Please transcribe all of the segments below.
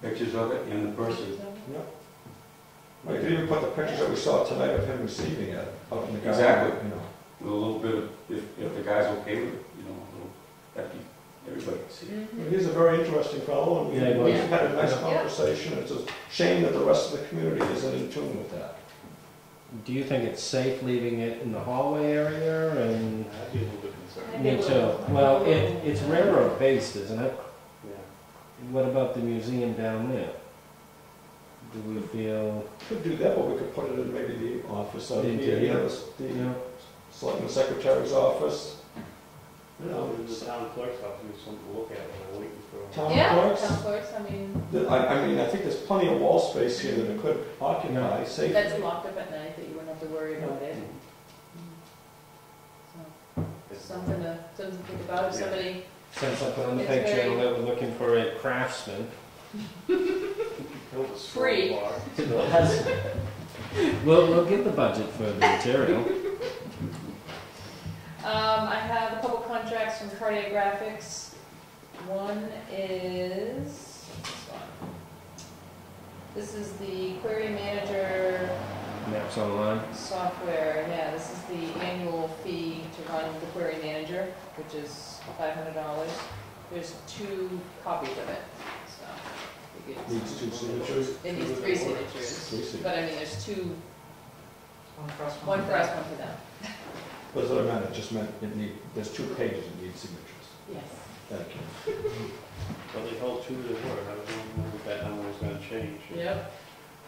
Pictures of it and the person. Yeah. We could even put the pictures that we saw tonight of him receiving it out in the garden. Exactly. You know. With a little bit of, if the guy's okay with it, you know, a little, that'd be, everybody can see it. But he's a very interesting fellow, and Yeah, we've yeah. had a nice Yeah. conversation. It's a shame that the rest of the community isn't in tune with that. Do you think it's safe leaving it in the hallway area and? I'd be a little bit concerned. Me too. Well, it's railroad based, isn't it? Yeah. What about the museum down there? Do we feel? Could do that, but we could put it in maybe the office out The here, interior. the Selectman Secretary's office. You No, know, the town clerk's office is something to look at when I'm waiting for. town Yeah, clerks. town clerks, I mean, I mean, I think there's plenty of wall space here that it could occupy safely. that's locked up at night, that you wouldn't have to worry about it. So, something to think about, if somebody, Since I put on the It's picture very- that we're looking for a craftsman. Build a small Free. bar. We'll get the budget for the material. I have a couple contracts from Cardiographics. One is, this one. This is the Query Manager Maps online. software, yeah, this is the annual fee to run the Query Manager, which is $500. There's 2 copies of it, so. you could- Needs 2 signatures. It needs 3 signatures, 3 signatures. but I mean, there's 2, One for us, one for us, one for them. That's what I meant, it just meant there's 2 pages that need signatures. Yes. Thank you. Well, they hold true to their word. I don't know if that number is gonna change. Yep.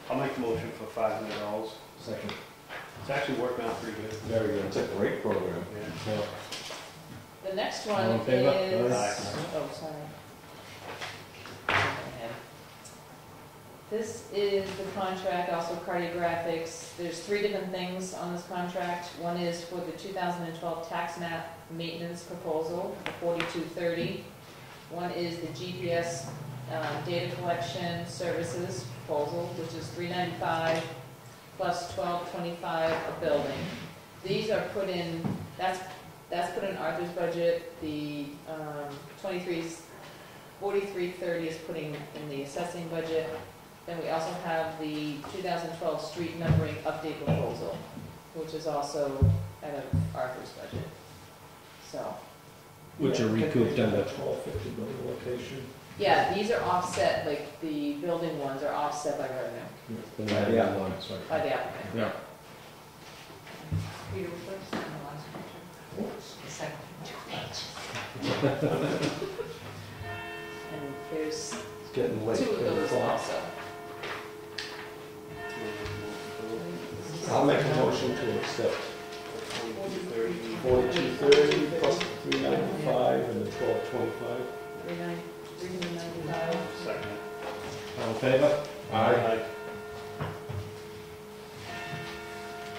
I'll make a motion for $500. Second. It's actually working out pretty good. Very good. It's a great program. Yeah. Yeah. The next All one in favor? is, Aye. oh, sorry. This is the contract, also Cardiographics. There's 3 different things on this contract. One is for the 2012 tax map maintenance proposal, $4230. One is the GPS data collection services proposal, which is $395 plus $1225 a building. These are put in, that's put in Arthur's budget. The 4330 is putting in the assessing budget. Then we also have the 2012 street numbering update proposal, which is also out of Arthur's budget. So, Which are recouped under. 1250 building location. yeah, these are offset, like the building ones are offset by revenue, Yeah, that's right. by the applicant. Yeah. Peter was first, and the last picture, Oops. the second, 2 pages. And there's It's getting late. 2 of those also. I'll make a motion to accept 4230. 4230 plus the 395 and the 1225. 395. Second. All in favor? Aye.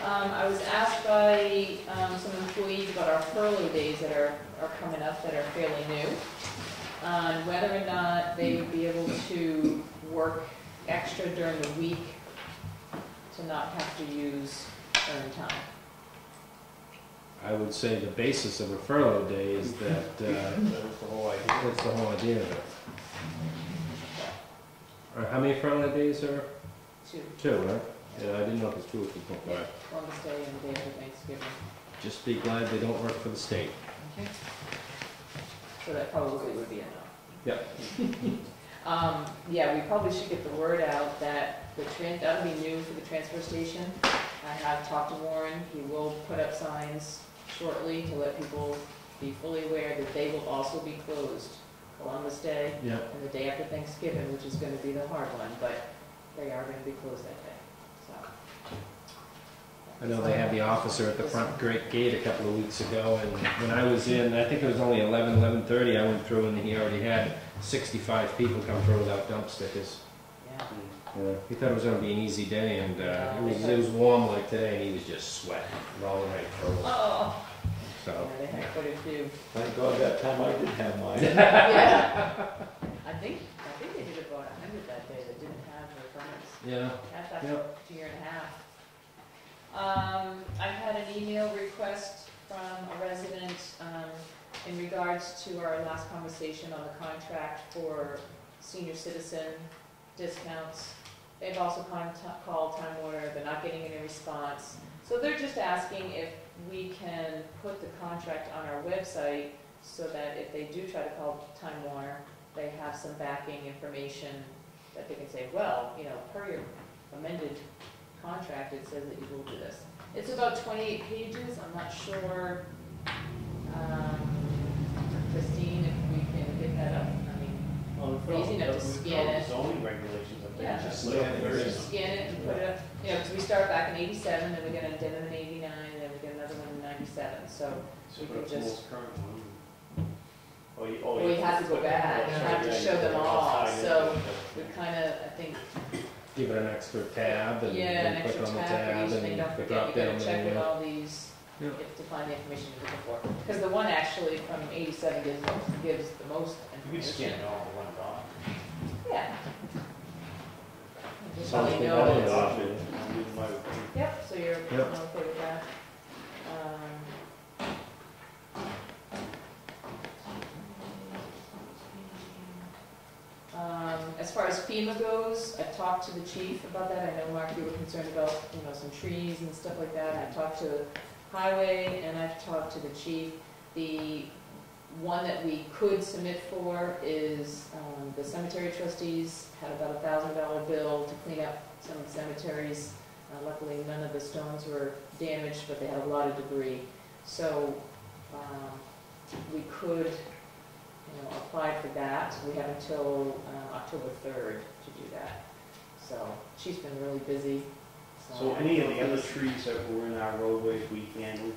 I was asked by some employees about our furlough days that are coming up that are fairly new, on whether or not they would be able to work extra during the week to not have to use earned time. I would say the basis of a furlough day is that, That was the whole idea. that's the whole idea of it. How many furlough days are? 2, 2, right? Yeah, I didn't know if it's 2 or 3.5. Columbus Day and the day after Thanksgiving. Just be glad they don't work for the state. Okay. So that probably would be enough. Yep. Yeah, we probably should get the word out that that'll be new for the transfer station. I have talked to Warren, he will put up signs shortly to let people be fully aware that they will also be closed Columbus Day Yep. and the day after Thanksgiving, which is gonna be the hard one, but they are gonna be closed that day, so. I know they had the officer at the front great gate a couple of weeks ago, and when I was in, I think it was only 11:30, I went through and he already had 65 people come through without dump stickers. Yeah. He thought it was going to be an easy day, and it was warm like today, and he was just sweating, rolling right through. Oh, So, yeah, they had quite a few. Thank God that time I did have mine. Yeah. I think they did about 100 that day that didn't have their permits. yeah. That's after Yep. a year and a half. I had an email request from a resident in regards to our last conversation on the contract for senior citizen discounts. They've also called Time Warner, they're not getting any response. So they're just asking if we can put the contract on our website so that if they do try to call Time Warner, they have some backing information that they can say, well, you know, per your amended contract, it says that you will do this. It's about 28 pages, I'm not sure, Christine, if we can get that up. I mean, easy enough to scan it. Zoning regulations, I think. Yeah. Just Scan it. Just scan it and put it up, you know, because we start back in 87, then we get an addendum in 89, and then we get another one in 97, so So we put could up the just, most current one. we have to go back, we have to show them all, so we kind of, I think, Give it an extra tab and yeah, an then extra click on the tab tab for each thing, and don't the forget, drop you gotta down check with menu. all these, Yeah. to find the information you're looking for. Because the one actually from 87 gives the most You can scan information. it all in one doc. Yeah. Just Sounds let me good. know That that is- it's- Adopted, I'll do my opinion. Yep, so you're Yep. okay with that. As far as FEMA goes, I talked to the chief about that. I know, Mark, you were concerned about, you know, some trees and stuff like that. I talked to the highway and I've talked to the chief. The one that we could submit for is, the cemetery trustees had about $1,000 bill to clean up some of the cemeteries. Luckily, none of the stones were damaged, but they had a lot of debris. So, we could, you know, apply for that. We have until October 3rd to do that. So she's been really busy. So any of the other trees that were in our roadways, we handled?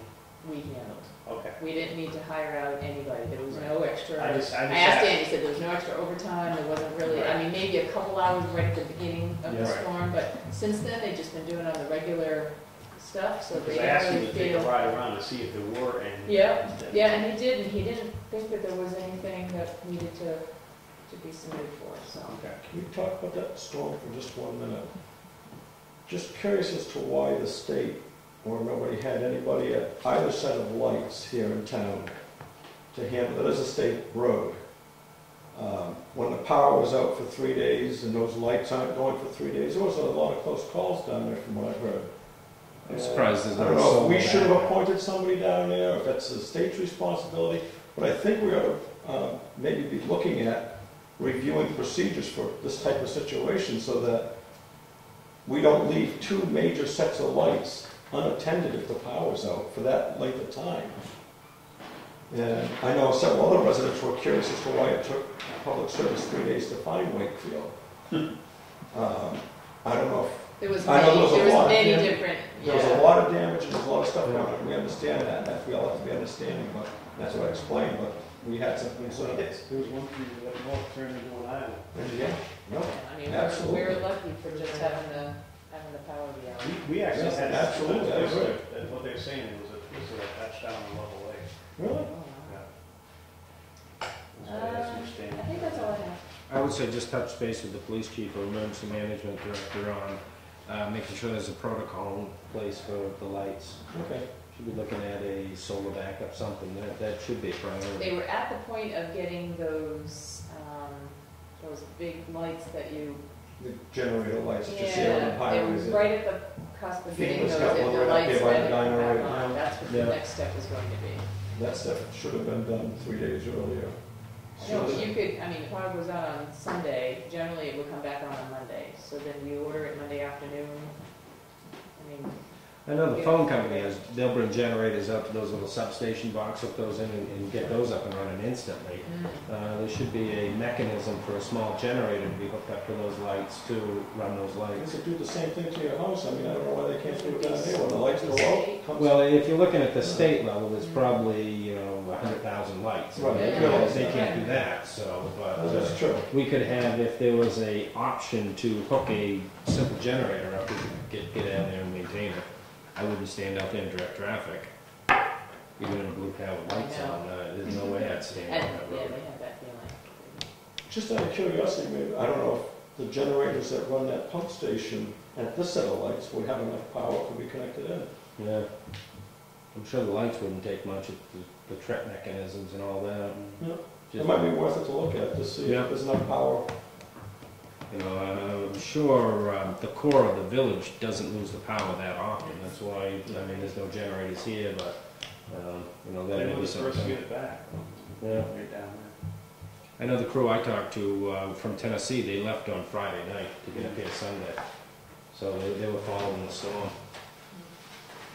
We handled. Okay. We didn't need to hire out anybody. There was no extra. I just I asked asked. Danny, he said there was no extra overtime. There wasn't really, I mean, maybe a couple hours right at the beginning of the Yeah. storm, but since then, they've just been doing it on the regular stuff, so they Because I asked don't him really to take a feel. ride around to see if there were any. Yeah, yeah, and he did, and he didn't think that there was anything that needed to be submitted for, so. Okay. Can we talk about that storm for just 1 minute? Just curious as to why the state or nobody had anybody at either set of lights here in town to handle, it is a state road. When the power was out for 3 days and those lights aren't going for 3 days, there was a lot of close calls down there from what I've heard. I'm surprised there's I no don't know if solar we should have back. appointed somebody down there, if that's the state's responsibility, but I think we ought to maybe be looking at reviewing procedures for this type of situation so that we don't leave 2 major sets of lights unattended if the power's out for that length of time. And I know several other residents were curious as to why it took public service 3 days to find Wakefield. I don't know if There was I know many, there was a lot of many damage. different, there was a yeah. lot of damage and there's a lot of stuff going on. We understand that we all have to be understanding, but that's what I explained, but we had some concerns. There was one tree that was turned into an island. Yeah, no, I mean, Absolutely. we're lucky for just having the power be out. We actually Yes, had. absolutely, I agree. That's what they're saying, it was a twister that touched down on level lake. really? Oh, wow. That's I understanding. think that's all I have. I would say just touch base with the police chief or emergency management director on making sure there's a protocol in place for the lights. Okay. Should be looking at a solar backup, something, that should be a They priority. were at the point of getting those big lights that you, The generator lights, that you see on the yeah, they highways. were right at the cusp of getting FEMA's those, got if one the right up lights here by the went diner back right on. now. That's what the Yeah. next step was going to be. That stuff should have been done 3 days earlier. No, but you could, I mean, the power goes out on Sunday, generally it would come back on Monday, so then you order it Monday afternoon. I mean, I know the phone company has, they'll bring generators out to those little substation box, hook those in and get those up and running instantly. There should be a mechanism for a small generator to be hooked up to those lights to run those You lights. could do the same thing to your house. I mean, I don't know why they can't do it down there when the lights go out. comes- Well, if you're looking at the state level, there's probably, 100,000 lights. Right, They yeah. can't do that, so, but That's true. we could have, if there was a option to hook a simple generator up, we could get down there and maintain it. I wouldn't stand out there and direct traffic, even in a blue car with lights on, there's no way I'd stand and, on that yeah, road. they have that feeling. Just out of curiosity, maybe, I don't know if the generators that run that pump station at this set of lights would have enough power to be connected in. Yeah. I'm sure the lights wouldn't take much, the trip mechanisms and all that. Yeah. It Just- might be worth it to look at to see Yeah. if there's enough power You know, I'm sure the core of the village doesn't lose the power that often. That's why, I mean, there's no generators here, but, you know, that They may were be the first to something. get it back. Yeah. Right down I know the crew I talked to from Tennessee, they left on Friday night to get up here Sunday. So they were following the storm.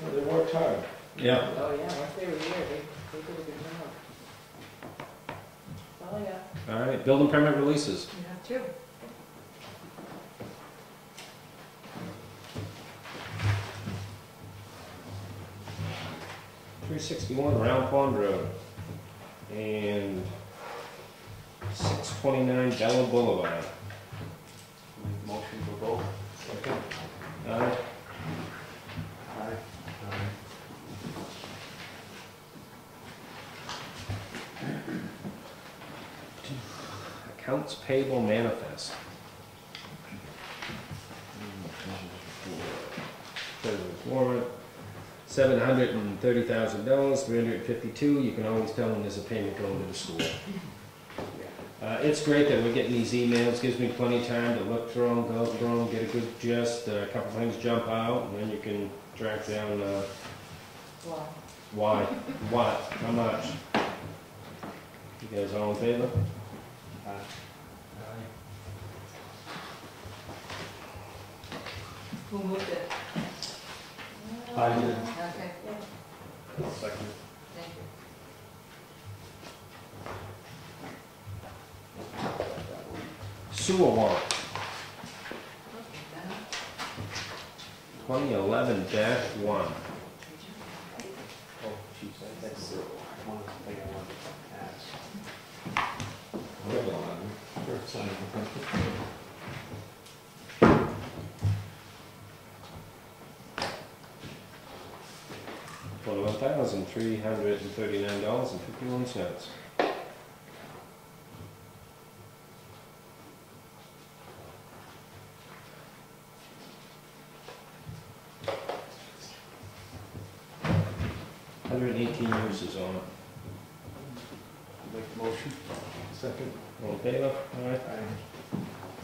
Well, they worked hard. Yeah. Oh, yeah, once they were here, they did a good job. That's all I got. All right, building permit releases. You have two. 361 Round Pond Road and 629 Bella Boulevard. there. Motion for both. Second. All right. Aye. Accounts payable manifest. Treasurer's warrant, $730,000, 352. You can always tell when there's a payment going to the school. It's great that we're getting these emails. Gives me plenty of time to look through them, go through them, get a good gist. A couple things jump out, and then you can track down Wow. why, what, how much. You guys all in favor? Aye. Who moved it? I did. Okay, Second. thank you. Sewer warrant, Okay, 2011-1. Oh, geez, that's the one thing I wanted to ask. Hold on. Sure, sign it. $21,339.51. $118 uses on it. Make the motion. Second. All in favor? All right.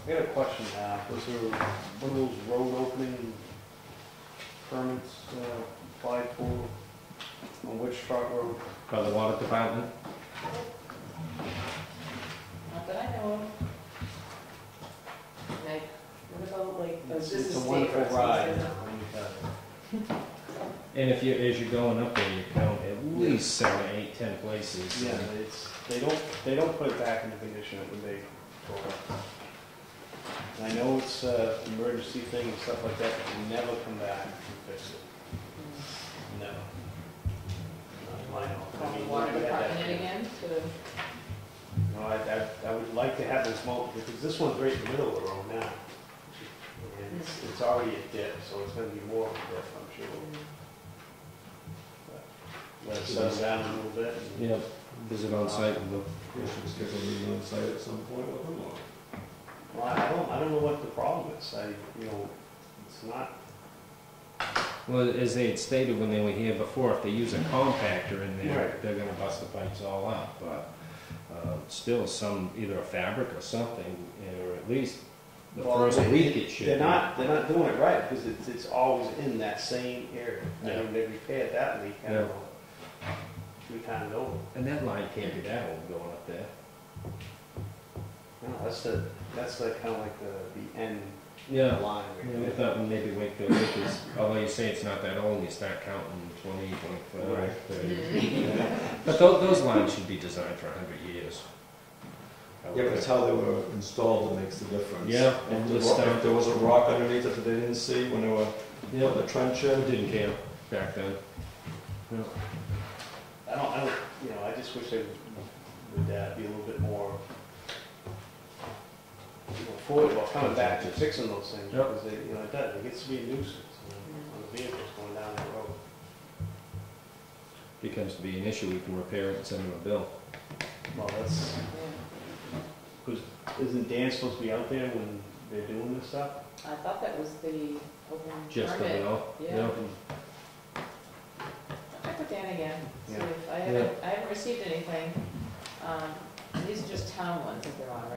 I got a question, was there one of those road opening permits applied for on which truck road? By the water department? Not that I know of. Like, what about like, oh, this is It's a state wonderful roads, ride. isn't it? And if you, as you're going up there, you count at least 7, 8, 10 places. Yeah, they don't put it back into condition when they go up. And I know it's emergency thing and stuff like that, but they never come back and fix it. Never. Not in my knowledge. I Call the mean, water we had that- department in again to, No, I would like to have this because this one's right in the middle of the road now. And it's already a dip, so it's gonna be more of a dip, I'm sure. Let it settle down a little bit. and- Yeah, visit on site and look. We should schedule a meeting on site at some point with them, or? Well, I don't know what the problem is. It's not, Well, as they had stated when they were here before, if they use a compactor in there, Right. they're gonna bust the pipes all up, but, still some, either a fabric or something, or at least the Well, first week it should be. they're not doing it right because it's always in that same area. I Yeah. mean, they repaired that leak, I don't know, 3 times over. And that line can't be that old going up there. No, that's like kind of like the end Yeah. line. right Yeah, I there. thought maybe Wakefield, because although you say it's not that old, you start counting 20, 25, Right. 30. But those lines should be designed for 100 years. Yeah, but it's how they were installed that makes the difference. Yeah, If and the the rock- stuff. if there was a rock underneath it that they didn't see when they were Yeah, putting the trench in. didn't care back then. Yeah. I just wish they would be a little bit more, forward about coming back and fixing those things, Yep. because it gets to be a nuisance on the vehicles going down that road. Becomes to be an issue, we can repair it and send them a bill. Well, that's, yeah. because isn't Dan supposed to be out there when they're doing this stuff? I thought that was the open Just a permit. bill. Yeah. I'll check with Dan again, see Yeah. if, I haven't received anything. These are just town ones that they're on,